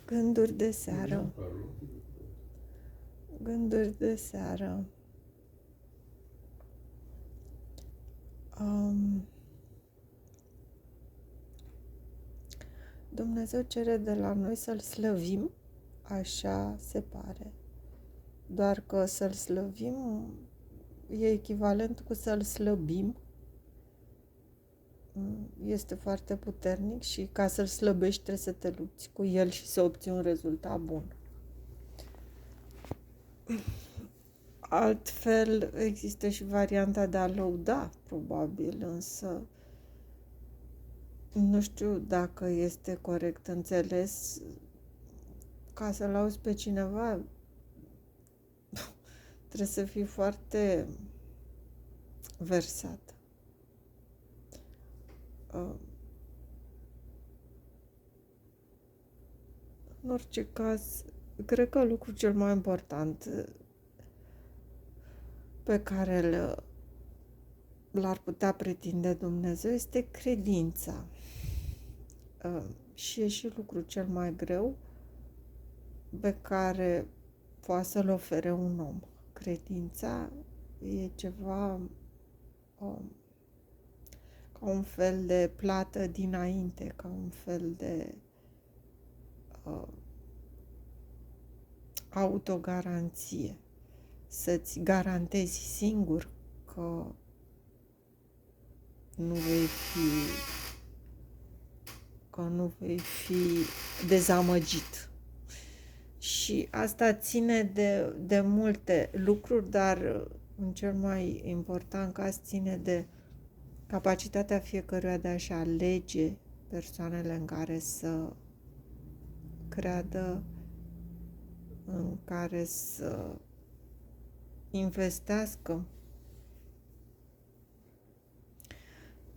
Gânduri de seară. Gânduri de seară. Dumnezeu cere de la noi să-L slăvim, așa se pare. Doar că să-L slăvim e echivalent cu să-L slăbim. Este foarte puternic și ca să-L slăbești trebuie să te lupți cu El și să obții un rezultat bun. Altfel, există și varianta de a lăuda, probabil, însă nu știu dacă este corect înțeles. Ca să lauzi pe cineva, trebuie să fii foarte versat. În orice caz, cred că lucrul cel mai important pe care l-ar putea pretinde Dumnezeu este credința. Și e și lucrul cel mai greu pe care poate să-l ofere un om. Credința e ceva ca un fel de plată dinainte, ca un fel de autogaranție. Să-ți garantezi singur că nu vei fi dezamăgit. Și asta ține de multe lucruri, dar în cel mai important caz ține de capacitatea fiecăruia de a-și alege persoanele în care să creadă, în care să investească.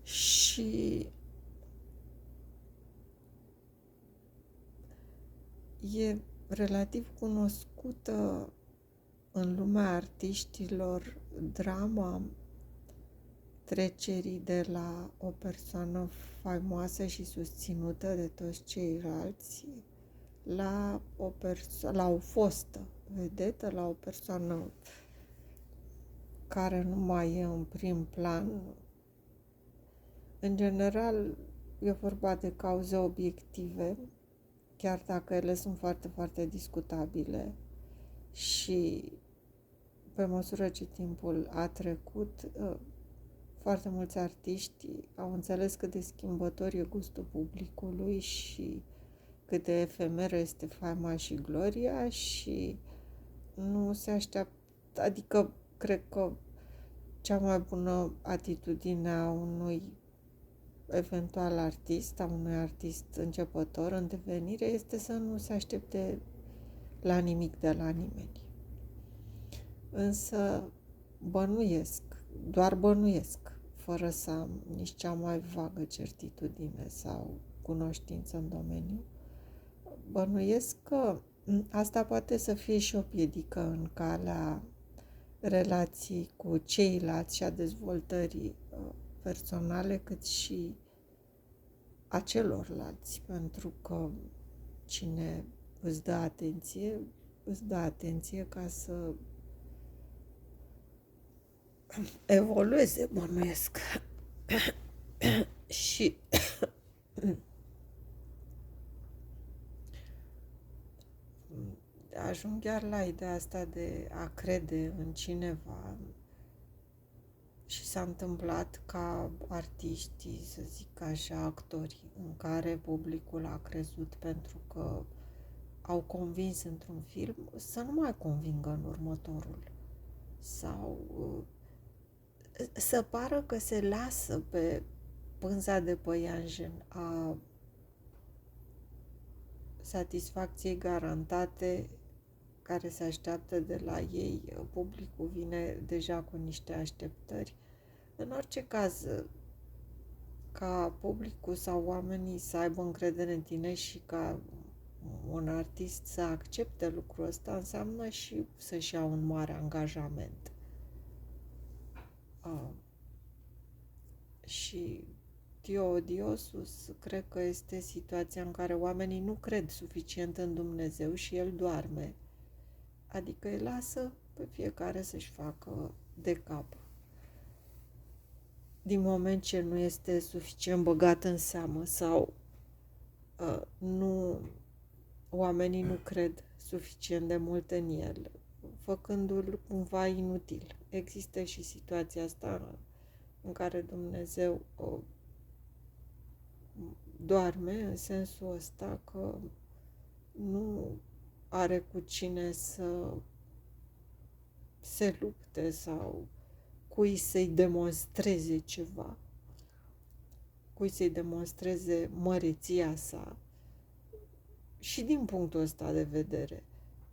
Și e relativ cunoscută în lumea artiștilor drama trecerii de la o persoană faimoasă și susținută de toți ceilalți la o fostă vedetă, la o persoană care nu mai e în prim plan. În general, e vorba de cauze obiective, chiar dacă ele sunt foarte, foarte discutabile și pe măsură ce timpul a trecut, foarte mulți artiști au înțeles cât de schimbător e gustul publicului și cât de efemeră este faima și gloria și nu se așteaptă, adică cred că cea mai bună atitudine a unui eventual artist, a unui artist începător în devenire, este să nu se aștepte la nimic de la nimeni. Însă doar bănuiesc, fără să am nici cea mai vagă certitudine sau cunoștință în domeniu, bănuiesc că asta poate să fie și o piedică în calea relației cu ceilalți și a dezvoltării personale, cât și a celorlalți, pentru că cine îți dă atenție ca să evolueze, bănuiesc. Și ajung chiar la ideea asta de a crede în cineva. Și s-a întâmplat ca artiștii, să zic așa, actorii, în care publicul a crezut pentru că au convins într-un film, să nu mai convingă în următorul. Sau să pară că se lasă pe pânza de păianjen a satisfacției garantate care se așteaptă de la ei. Publicul vine deja cu niște așteptări. În orice caz, ca publicul sau oamenii să aibă încredere în tine și ca un artist să accepte lucrul ăsta, înseamnă și să-și ia un mare angajament. Și odiosus, cred că este situația în care oamenii nu cred suficient în Dumnezeu și El doarme. Adică îi lasă pe fiecare să-și facă de cap. Din moment ce nu este suficient băgat în seamă sau nu, oamenii nu cred suficient de mult în El, făcându-l cumva inutil. Există și situația asta în care Dumnezeu doarme, în sensul ăsta că nu are cu cine să se lupte sau cui să-i demonstreze ceva, cui să-i demonstreze măreția sa. Și din punctul ăsta de vedere,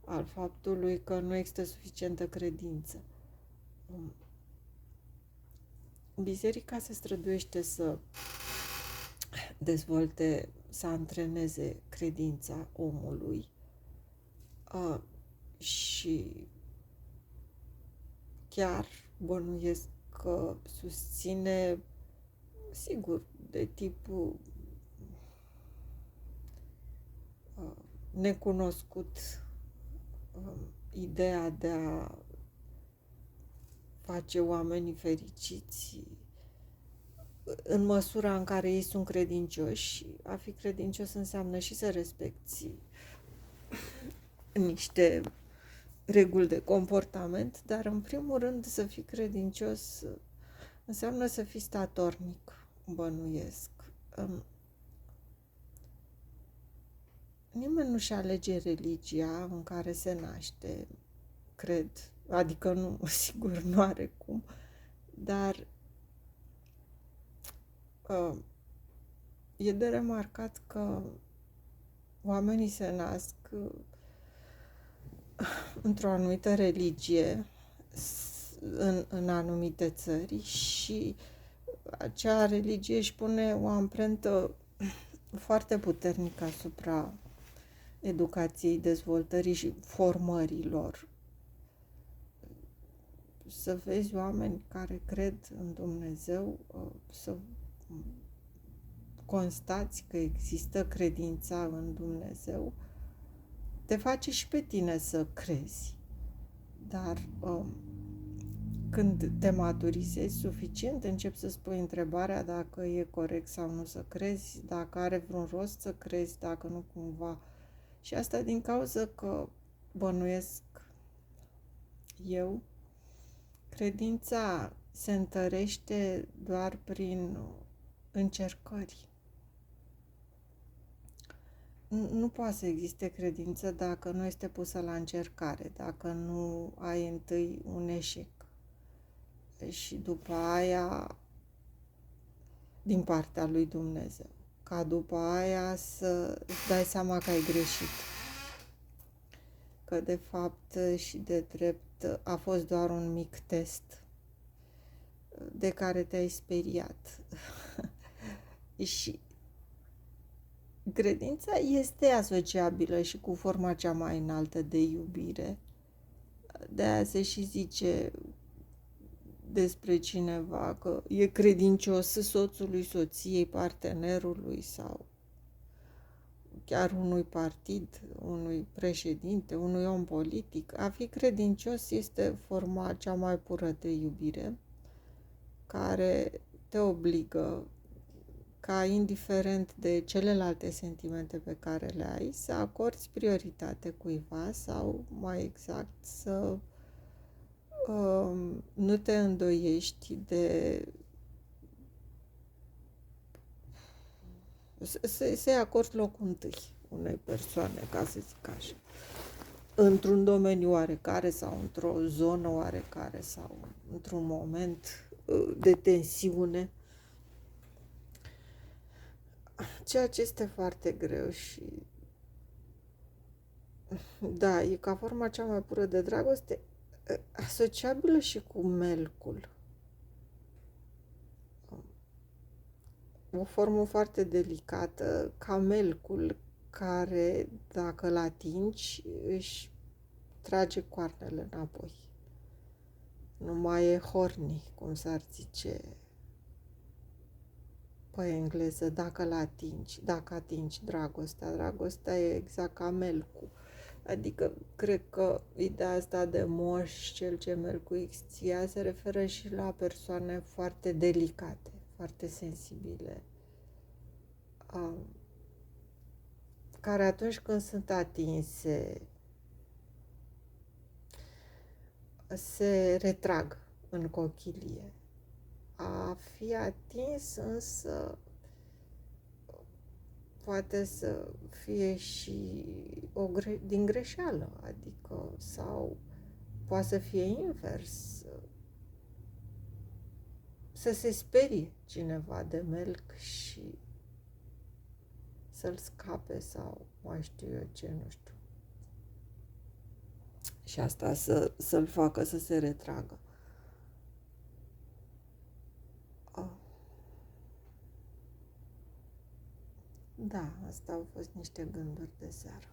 al faptului că nu există suficientă credință. Biserica se străduiește să dezvolte, să antreneze credința omului și chiar bănuiesc că susține, sigur, de tipul necunoscut, ideea de a face oamenii fericiți în măsura în care ei sunt credincioși. A fi credincios înseamnă și să respecti niște reguli de comportament, dar în primul rând să fii credincios înseamnă să fii statornic, bănuiesc. Nimeni nu-și alege religia în care se naște, cred, adică nu, sigur, nu are cum, dar e de remarcat că oamenii se nasc într-o anumită religie în anumite țări și acea religie își pune o amprentă foarte puternică asupra educației, dezvoltării și formărilor. Să vezi oameni care cred în Dumnezeu, să constați că există credința în Dumnezeu, te face și pe tine să crezi. Dar când te maturizezi suficient, începi să spui întrebarea dacă e corect sau nu să crezi, dacă are vreun rost să crezi, dacă nu cumva. Și asta din cauza că bănuiesc eu, credința se întărește doar prin încercări. Nu poate să existe credință dacă nu este pusă la încercare, dacă nu ai întâi un eșec și după aia din partea lui Dumnezeu, ca după aia să îți dai seama că ai greșit, că de fapt și de drept a fost doar un mic test de care te-ai speriat. Și credința este asociabilă și cu forma cea mai înaltă de iubire. De-aia se și zice despre cineva că e credincios soțului, soției, partenerului sau chiar unui partid, unui președinte, unui om politic. A fi credincios este forma cea mai pură de iubire, care te obligă ca, indiferent de celelalte sentimente pe care le ai, să acorzi prioritate cuiva sau, mai exact, să nu te îndoiești de să-i acorzi locul întâi unei persoane, ca să zic așa, într-un domeniu oarecare sau într-o zonă oarecare sau într-un moment de tensiune. Ceea ce este foarte greu și da, e ca forma cea mai pură de dragoste, asociabilă și cu melcul. O formă foarte delicată, ca melcul, care, dacă îl atingi, își trage coarnele înapoi. Nu mai e horny, cum s-ar zice pe engleză, dacă atingi dragostea. Dragostea e exact ca melcul. Adică, cred că ideea asta de moș, cel ce merg cu ixția, se referă și la persoane foarte delicate, foarte sensibile, care atunci când sunt atinse, se retrag în cochilie. A fi atins însă poate să fie și din greșeală, adică, sau poate să fie invers, să se sperie cineva de melc și să-l scape sau mai știu eu ce, nu știu. Și asta să-l facă să se retragă. Da, asta au fost niște gânduri de seară.